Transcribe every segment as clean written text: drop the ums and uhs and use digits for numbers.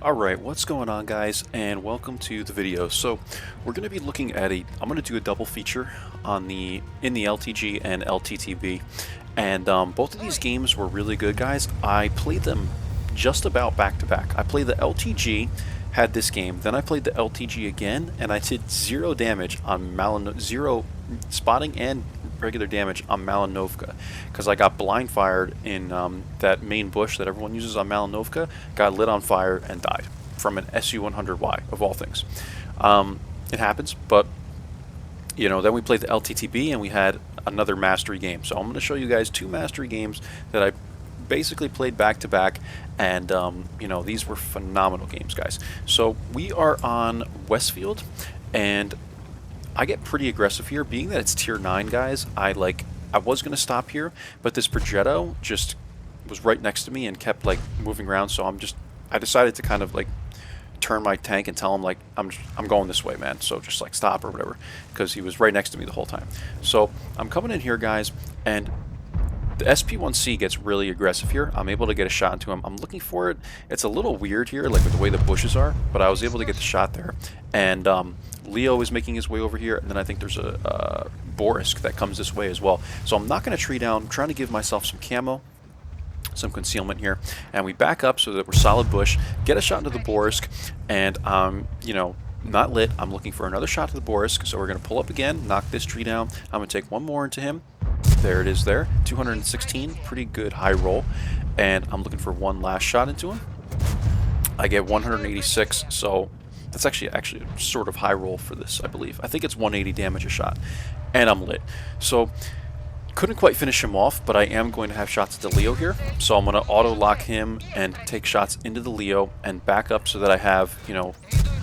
Alright, what's going on guys, and welcome to the video. So we're going to be looking at I'm going to do a double feature on in the LTG and LTTB, and both of these games were really good, guys. I played them just about back to back. I played the LTG, had this game, then I played the LTG again, and I did zero damage on zero spotting and regular damage on Malinovka because I got blind fired in that main bush that everyone uses on Malinovka, got lit on fire and died from an SU-100Y of all things. It happens, but you know, then we played the LTTB and we had another mastery game. So I'm going to show you guys two mastery games that I basically played back to back, and you know, these were phenomenal games, guys. So we are on Westfield, and I get pretty aggressive here, being that it's tier 9, guys. I was gonna stop here, but this Progetto just was right next to me and kept like moving around, so I decided to kind of like turn my tank and tell him like I'm going this way, man, so just like stop or whatever, because he was right next to me the whole time. So I'm coming in here, guys, and the SP1C gets really aggressive here. I'm able to get a shot into him. I'm looking for it. It's a little weird here, like with the way the bushes are, but I was able to get the shot there. And Leo is making his way over here, and then I think there's a Borisk that comes this way as well. So I'm not going to tree down. I'm trying to give myself some camo, some concealment here, and we back up so that we're solid bush, get a shot into the Borisk, and you know, not lit. I'm looking for another shot to the Borisk, so we're going to pull up again, knock this tree down. I'm going to take one more into him. There it is there, 216, pretty good high roll, and I'm looking for one last shot into him. I get 186, so that's actually a sort of high roll for this, I believe. I think it's 180 damage a shot, and I'm lit. So couldn't quite finish him off, but I am going to have shots at the Leo here, so I'm going to auto lock him and take shots into the Leo and back up so that I have, you know,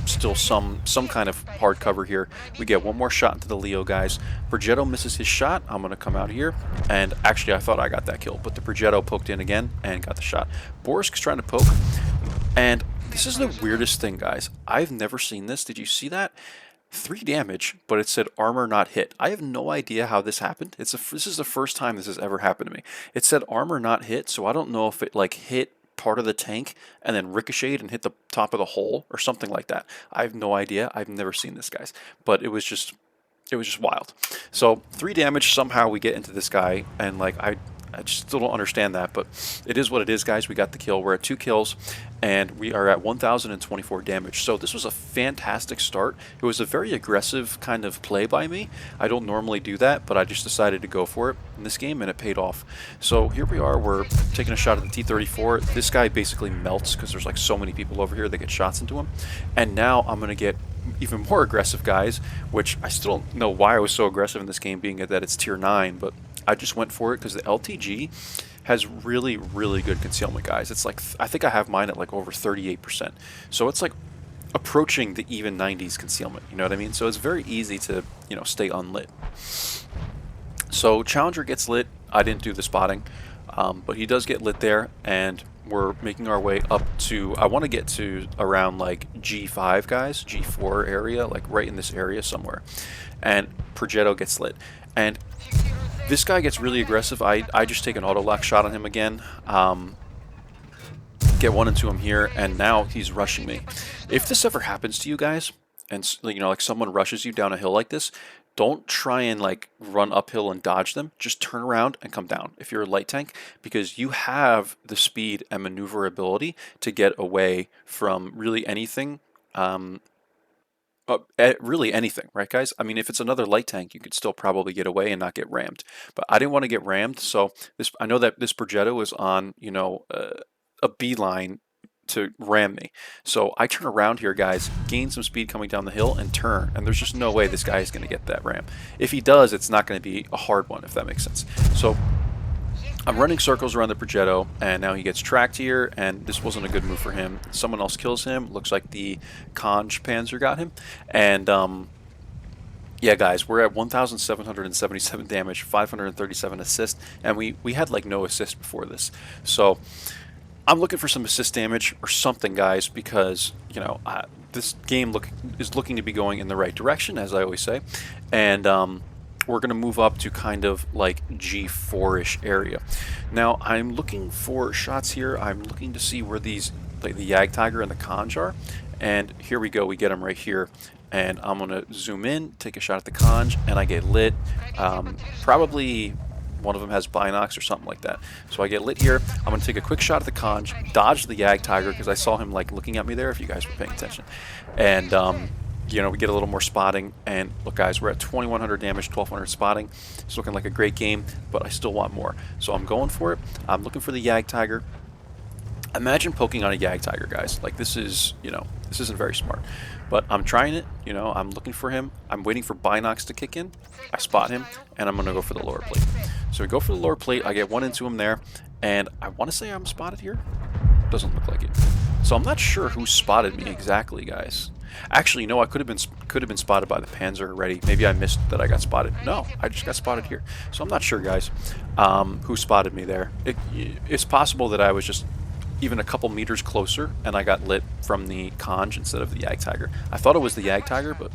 still some kind of hard cover here. We get one more shot into the Leo, guys. Progetto misses his shot. I'm going to come out here, and actually I thought I got that kill, but the Progetto poked in again and got the shot. Borisk's trying to poke, and this is the weirdest thing, guys. I've never seen this. Did you see that? 3 damage, but it said armor not hit. I have no idea how this happened. This is the first time this has ever happened to me. It said armor not hit, so I don't know if it like hit part of the tank and then ricocheted and hit the top of the hull or something like that. I have no idea. I've never seen this, guys, but it was just wild. So 3 damage, somehow we get into this guy, and like I just still don't understand that, but it is what it is, guys. We got the kill. We're at 2 kills, and we are at 1,024 damage. So this was a fantastic start. It was a very aggressive kind of play by me. I don't normally do that, but I just decided to go for it in this game, and it paid off. So here we are. We're taking a shot at the T-34. This guy basically melts because there's like so many people over here that get shots into him. And now I'm going to get even more aggressive, guys, which I still don't know why I was so aggressive in this game, being that it's tier 9, but I just went for it because the LTG has really, really good concealment, guys. It's like, I think I have mine at like over 38%. So it's like approaching the even 90s concealment, you know what I mean? So it's very easy to, you know, stay unlit. So Challenger gets lit. I didn't do the spotting, but he does get lit there, and we're making our way up to, I want to get to around like G5, guys, G4 area, like right in this area somewhere. And Progetto gets lit. And this guy gets really aggressive. I just take an auto lock shot on him again. Get one into him here, and now he's rushing me. If this ever happens to you guys, and you know, like someone rushes you down a hill like this, don't try and like run uphill and dodge them. Just turn around and come down if you're a light tank, because you have the speed and maneuverability to get away from really anything. Really anything, right, guys? I mean, if it's another light tank, you could still probably get away and not get rammed. But I didn't want to get rammed, so I know that this Progetto is on, you know, a beeline to ram me. So I turn around here, guys, gain some speed coming down the hill, and turn. And there's just no way this guy is going to get that ram. If he does, it's not going to be a hard one, if that makes sense. So I'm running circles around the Progetto, and now he gets tracked here, and this wasn't a good move for him. Someone else kills him. Looks like the Conj Panzer got him. And yeah, guys, we're at 1,777 damage, 537 assist, and we had like no assist before this. So I'm looking for some assist damage or something, guys, because, you know, this game is looking to be going in the right direction, as I always say. And we're going to move up to kind of like G4-ish area. Now, I'm looking for shots here. I'm looking to see where these like the Yag Tiger and the Conj. And here we go, we get him right here. And I'm going to zoom in, take a shot at the Conj, and I get lit. Probably one of them has Binox or something like that. So I get lit here. I'm going to take a quick shot at the Conj, dodge the Yag Tiger, because I saw him like looking at me there, if you guys were paying attention. And, you know, we get a little more spotting. And look, guys, we're at 2100 damage, 1200 spotting. It's looking like a great game, but I still want more. So I'm going for it. I'm looking for the Yag Tiger. Imagine poking on a Yag Tiger, guys. Like, this is, you know, this isn't very smart. But I'm trying it, you know, I'm looking for him. I'm waiting for Binox to kick in. I spot him, and I'm going to go for the lower plate. So we go for the lower plate. I get one into him there, and I want to say I'm spotted here. Doesn't look like it. So I'm not sure who spotted me exactly, guys. Actually, no, I could have been spotted by the Panzer already. Maybe I missed that I got spotted. No, I just got spotted here. So I'm not sure, guys, who spotted me there. It's possible that I was just even a couple meters closer, and I got lit from the Conj instead of the Yag Tiger. I thought it was the Yag Tiger, but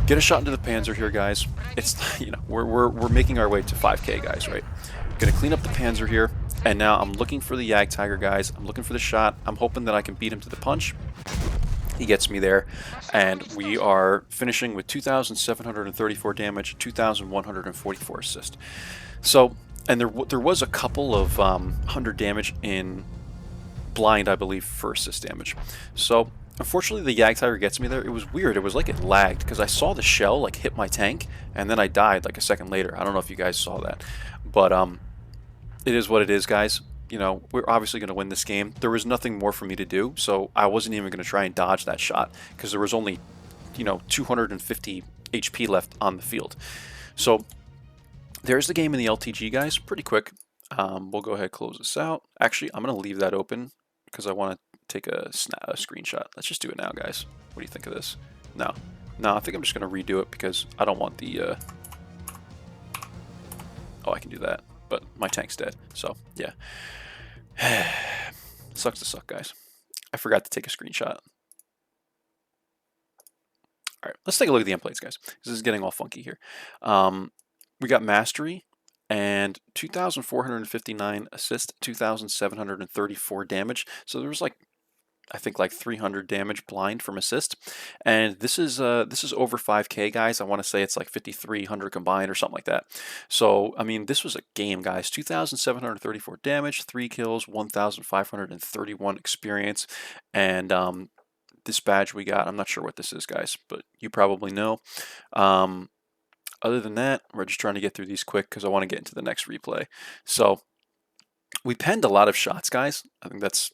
get a shot into the Panzer here, guys. It's, you know, we're making our way to 5K, guys, right? Gonna clean up the Panzer here, and now I'm looking for the Yag Tiger, guys. I'm looking for the shot. I'm hoping that I can beat him to the punch. He gets me there, and we are finishing with 2,734 damage, 2,144 assist. So, and there was a couple of 100 damage in blind, I believe, for assist damage. So unfortunately the Yag Tiger gets me there. It was weird. It was like it lagged because I saw the shell like hit my tank, and then I died like a second later. I don't know if you guys saw that, but it is what it is, guys. You know, we're obviously going to win this game. There was nothing more for me to do, so I wasn't even going to try and dodge that shot because there was only, you know, 250 HP left on the field. So there's the game in the LTG, guys. Pretty quick. We'll go ahead and close this out. Actually, I'm going to leave that open because I want to take a screenshot. Let's just do it now, guys. What do you think of this? No, I think I'm just going to redo it because I don't want the... Oh, I can do that, but my tank's dead. So, yeah. Sucks to suck, guys. I forgot to take a screenshot. All right, let's take a look at the end plates, guys. This is getting all funky here. We got Mastery and 2,459 assist, 2,734 damage. So there was like, I think like 300 damage blind from assist. And this is over 5K, guys. I want to say it's like 5,300 combined or something like that. So, I mean, this was a game, guys. 2,734 damage, 3 kills, 1,531 experience. And this badge we got, I'm not sure what this is, guys, but you probably know. Other than that, we're just trying to get through these quick because I want to get into the next replay. So we penned a lot of shots, guys. I think that's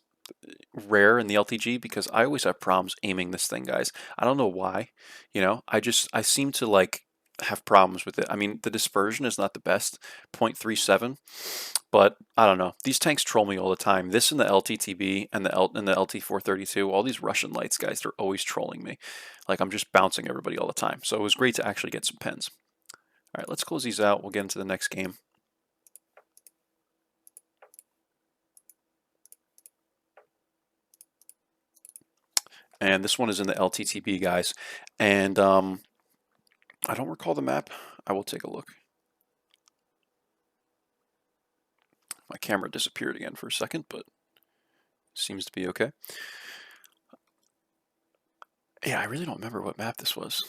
rare in the LTG because I always have problems aiming this thing, guys. I don't know why. You know, I seem to like have problems with it. I mean, the dispersion is not the best, 0.37, but I don't know. These tanks troll me all the time. This and the LTTB and the LT432, all these Russian lights, guys, they're always trolling me. Like I'm just bouncing everybody all the time. So it was great to actually get some pens. All right, let's close these out. We'll get into the next game. And this one is in the LTTB, guys. And I don't recall the map. I will take a look. My camera disappeared again for a second, but seems to be okay. Yeah, I really don't remember what map this was.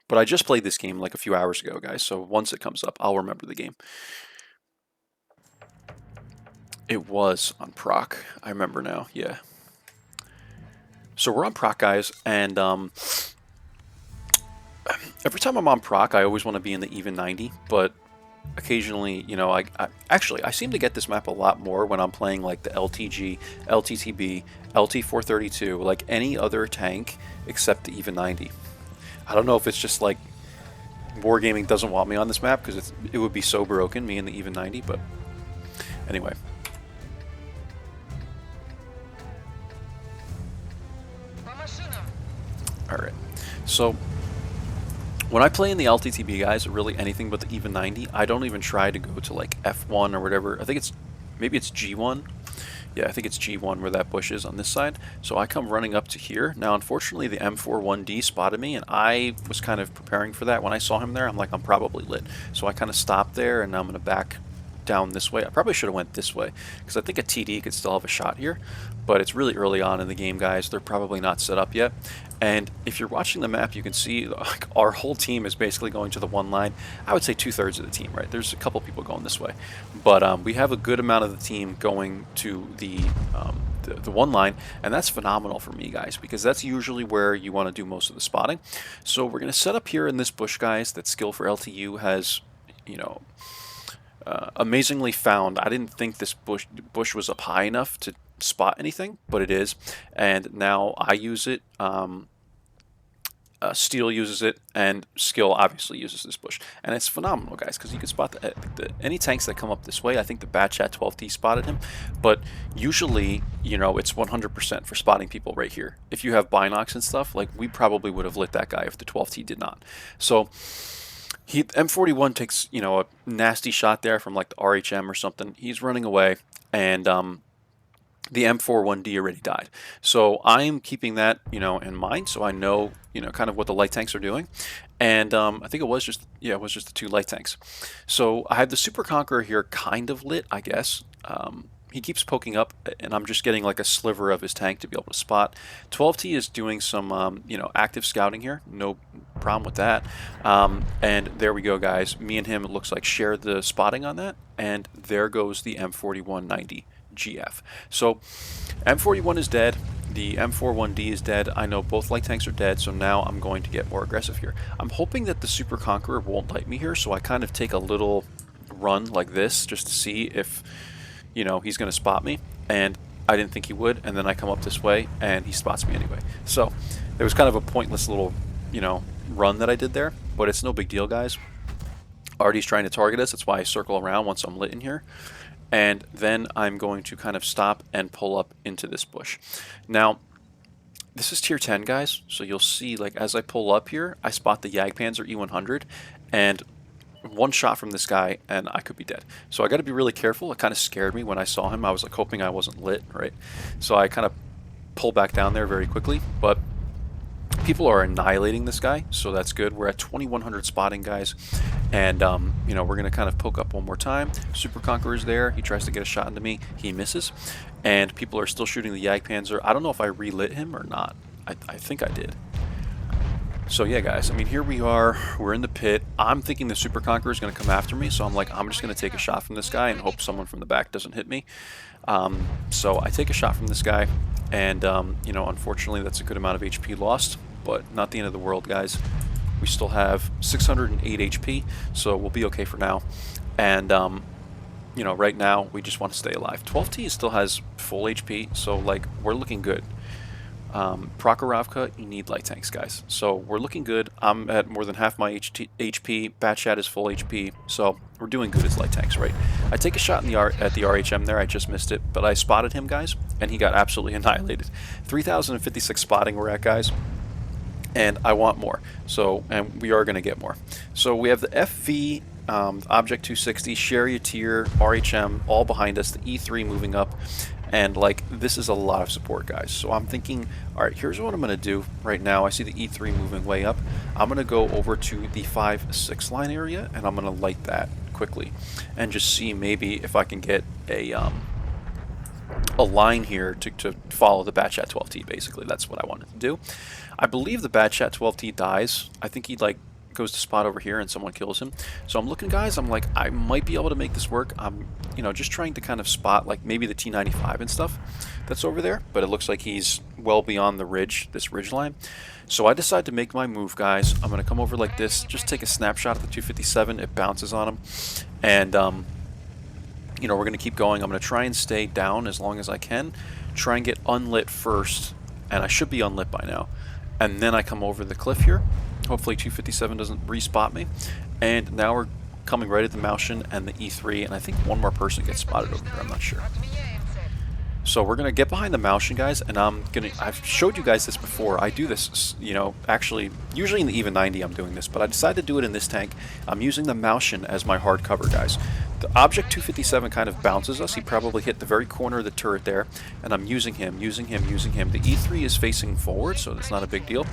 But I just played this game like a few hours ago, guys, so once it comes up, I'll remember the game. It was on proc. I remember now, yeah. So we're on proc, guys, and every time I'm on proc, I always want to be in the even 90, but occasionally, you know, I seem to get this map a lot more when I'm playing like the LTG, LTTB, LT432, like any other tank except the even 90. I don't know if it's just like Wargaming doesn't want me on this map because it would be so broken, me in the even 90, but anyway. Alright, so when I play in the LTTB, guys, really anything but the even 90, I don't even try to go to like F1 or whatever. I think maybe it's G1. Yeah, I think it's G1 where that bush is on this side. So I come running up to here. Now, unfortunately, the M41D spotted me, and I was kind of preparing for that. When I saw him there, I'm like, I'm probably lit. So I kind of stopped there, and now I'm going to back down this way. I probably should have went this way, because I think a TD could still have a shot here, but it's really early on in the game, guys. They're probably not set up yet. And if you're watching the map, you can see like our whole team is basically going to the one line. I would say 2/3 of the team, right? There's a couple people going this way, but we have a good amount of the team going to the one line, and that's phenomenal for me, guys, because that's usually where you want to do most of the spotting. So we're going to set up here in this bush, guys, that Skill for LTU has, you know, amazingly found. I didn't think this bush was up high enough to spot anything, but it is, and now I use it. Steel uses it, and Skill obviously uses this bush, and it's phenomenal, guys, because you can spot any tanks that come up this way. I think the Batchat 12T spotted him, but usually, you know, it's 100% for spotting people right here. If you have binocs and stuff, like, we probably would have lit that guy if the 12T did not. So M41 takes, you know, a nasty shot there from like the RHM or something. He's running away, and the M41D already died. So I'm keeping that, you know, in mind, so I know, you know, kind of what the light tanks are doing. And I think it was just, yeah, it was just the 2 light tanks. So I have the Super Conqueror here kind of lit, I guess. He keeps poking up, and I'm just getting like a sliver of his tank to be able to spot. 12T is doing some, you know, active scouting here. No problem with that. And there we go, guys. Me and him, it looks like, shared the spotting on that. And there goes the M4190. GF. So M41 is dead, the M41D is dead. I know both light tanks are dead, so now I'm going to get more aggressive here. I'm hoping that the Super Conqueror won't light me here, so I kind of take a little run like this just to see if, you know, he's going to spot me, and I didn't think he would, and then I come up this way and he spots me anyway. So it was kind of a pointless little, you know, run that I did there, but it's no big deal, guys. Artie's trying to target us, that's why I circle around once I'm lit in here. And then I'm going to kind of stop and pull up into this bush. Now, this is tier 10, guys, so you'll see, like, as I pull up here, I spot the Jagdpanzer E100, and one shot from this guy, and I could be dead. So I got to be really careful. It kind of scared me when I saw him. I was, like, hoping I wasn't lit, right? So I kind of pull back down there very quickly, but people are annihilating this guy, so that's good. We're at 2100 spotting, guys, and you know, we're gonna kind of poke up one more time. Super Conqueror's there. He tries to get a shot into me. He misses, and people are still shooting the Jagdpanzer. I don't know if I relit him or not. I think I did. So yeah, guys, I mean, here we are. We're in the pit. I'm thinking the Super Conqueror is going to come after me, so I'm like, I'm just going to take a shot from this guy and hope someone from the back doesn't hit me. So I take a shot from this guy, and you know, unfortunately, that's a good amount of HP lost, but not the end of the world, guys. We still have 608 HP, so we'll be okay for now. And you know, right now, we just want to stay alive. 12T still has full HP, so like, we're looking good. Prokhorovka, you need light tanks, guys. So we're looking good. I'm at more than half my HP. Batchat is full HP, so we're doing good as light tanks, right? I take a shot in at the RHM there. I just missed it, but I spotted him, guys, and he got absolutely annihilated. 3,056 spotting we're at, guys, and I want more. So, and we are going to get more. So we have the FV, Object 260, Charioteer, RHM, all behind us. The E3 moving up. And like, this is a lot of support, guys. So I'm thinking, all right, here's what I'm going to do right now. I see the E3 moving way up. I'm going to go over to the 5-6 line area, and I'm going to light that quickly and just see maybe if I can get a line here to follow the Batchat 12T, basically. That's what I wanted to do. I believe the Batchat 12T dies. I think he like goes to spot over here and someone kills him. So I'm looking, guys, I'm like, I might be able to make this work. I'm, you know, just trying to kind of spot like maybe the T95 and stuff that's over there, but it looks like he's well beyond the ridge, this ridge line. So I decide to make my move, guys. I'm going to come over like this, just take a snapshot of the 257. It bounces on him, and you know, we're going to keep going. I'm going to try and stay down as long as I can, try and get unlit first, and I should be unlit by now. And then I come over the cliff here. Hopefully 257 doesn't re-spot me. And now we're coming right at the Maushin and the E3, and I think one more person gets spotted over here, I'm not sure. So we're going to get behind the Maushin, guys, and I've showed you guys this before. I do this, you know, actually, usually in the even 90 I'm doing this, but I decided to do it in this tank. I'm using the Maushin as my hard cover, guys. The Object 257 kind of bounces us. He probably hit the very corner of the turret there, and I'm using him. The E3 is facing forward, so that's not a big deal.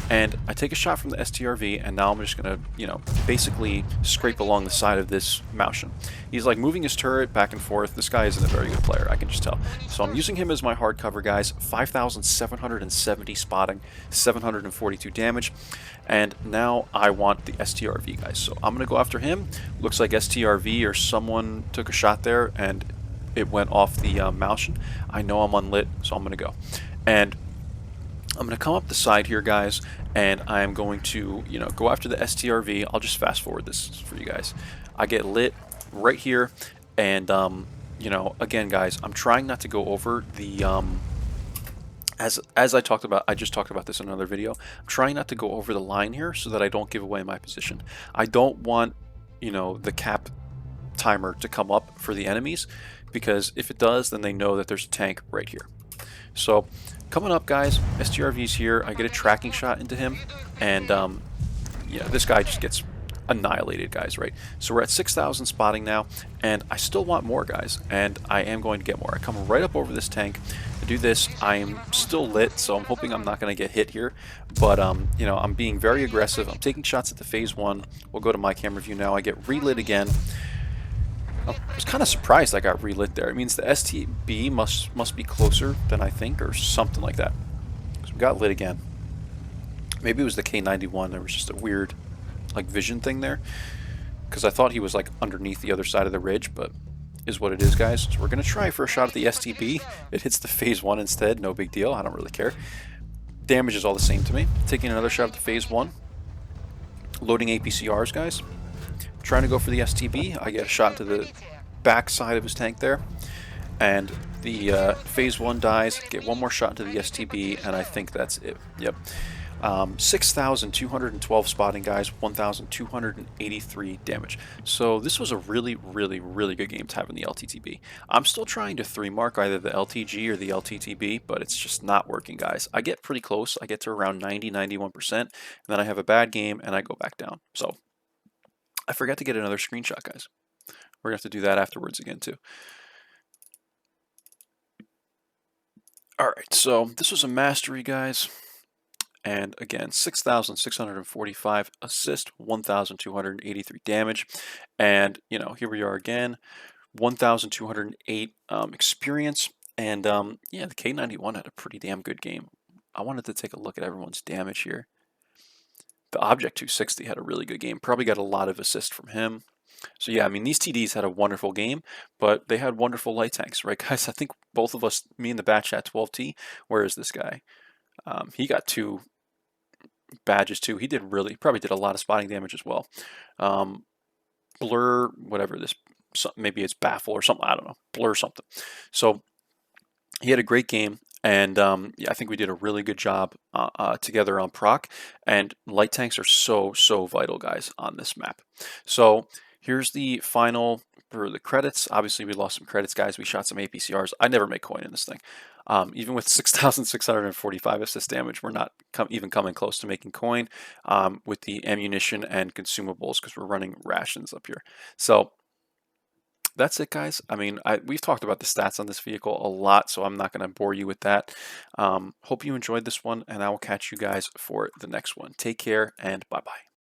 And I take a shot from the STRV, and now I'm just going to, basically scrape along the side of this Maushan. He's like moving his turret back and forth. This guy isn't a very good player, I can just tell. So I'm using him as my hard cover, guys. 5,770 spotting, 742 damage. And now I want the STRV, guys. So I'm going to go after him. Looks like STRV or someone took a shot there, and it went off the Maushan. I know I'm unlit, so I'm going to go. And I'm going to come up the side here, guys, and I am going to, go after the STRV. I'll just fast forward this for you guys. I get lit right here, and, again, guys, I'm trying not to go over the, as I just talked about this in another video, I'm trying not to go over the line here so that I don't give away my position. I don't want, the cap timer to come up for the enemies, because if it does, then they know that there's a tank right here. So coming up, guys, STRV's here. I get a tracking shot into him, and this guy just gets annihilated, guys, right? So we're at 6,000 spotting now, and I still want more, guys, and I am going to get more. I come right up over this tank. I do this. I'm still lit, so I'm hoping I'm not going to get hit here, but I'm being very aggressive. I'm taking shots at the phase 1. We'll go to my camera view now. I get relit again. I was kind of surprised I got relit there. It means the STB must be closer than I think, or something like that. So we got lit again. Maybe it was the K91. There was just a weird vision thing there, because I thought he was underneath the other side of the ridge, but is what it is, guys. So we're gonna try for a shot at the STB. It hits the phase 1 instead. No big deal. I don't really care. Damage is all the same to me. Taking another shot at the phase 1. Loading APCRs, guys. Trying to go for the STB. I get a shot to the back side of his tank there, and the phase 1 dies. Get one more shot to the STB, and I think that's it. Yep. 6,212 spotting, guys, 1,283 damage. So this was a really, really, really good game to have in the LTTB. I'm still trying to 3-mark either the LTG or the LTTB, but it's just not working, guys. I get pretty close. I get to around 90, 91%, and then I have a bad game and I go back down. So I forgot to get another screenshot, guys. We're going to have to do that afterwards again, too. Alright, so this was a mastery, guys. And again, 6,645 assist, 1,283 damage. And, here we are again, 1,208 experience. And, yeah, the K91 had a pretty damn good game. I wanted to take a look at everyone's damage here. The Object 260 had a really good game. Probably got a lot of assist from him. So yeah, I mean, these TDs had a wonderful game, but they had wonderful light tanks, right, guys? I think both of us, me and the batch at 12T, where is this guy? He got 2 badges too. He probably did a lot of spotting damage as well. Blur, whatever this, maybe it's baffle or something, I don't know, blur something. So he had a great game, and yeah, I think we did a really good job together on proc, and light tanks are so vital, guys, on this map. So here's the final for the credits. Obviously we lost some credits, guys. We shot some APCRs. I never make coin in this thing. Even with 6,645 assist damage, we're not even coming close to making coin with the ammunition and consumables, because we're running rations up here. So that's it, guys. I mean, we've talked about the stats on this vehicle a lot, so I'm not going to bore you with that. Hope you enjoyed this one, and I will catch you guys for the next one. Take care, and bye-bye.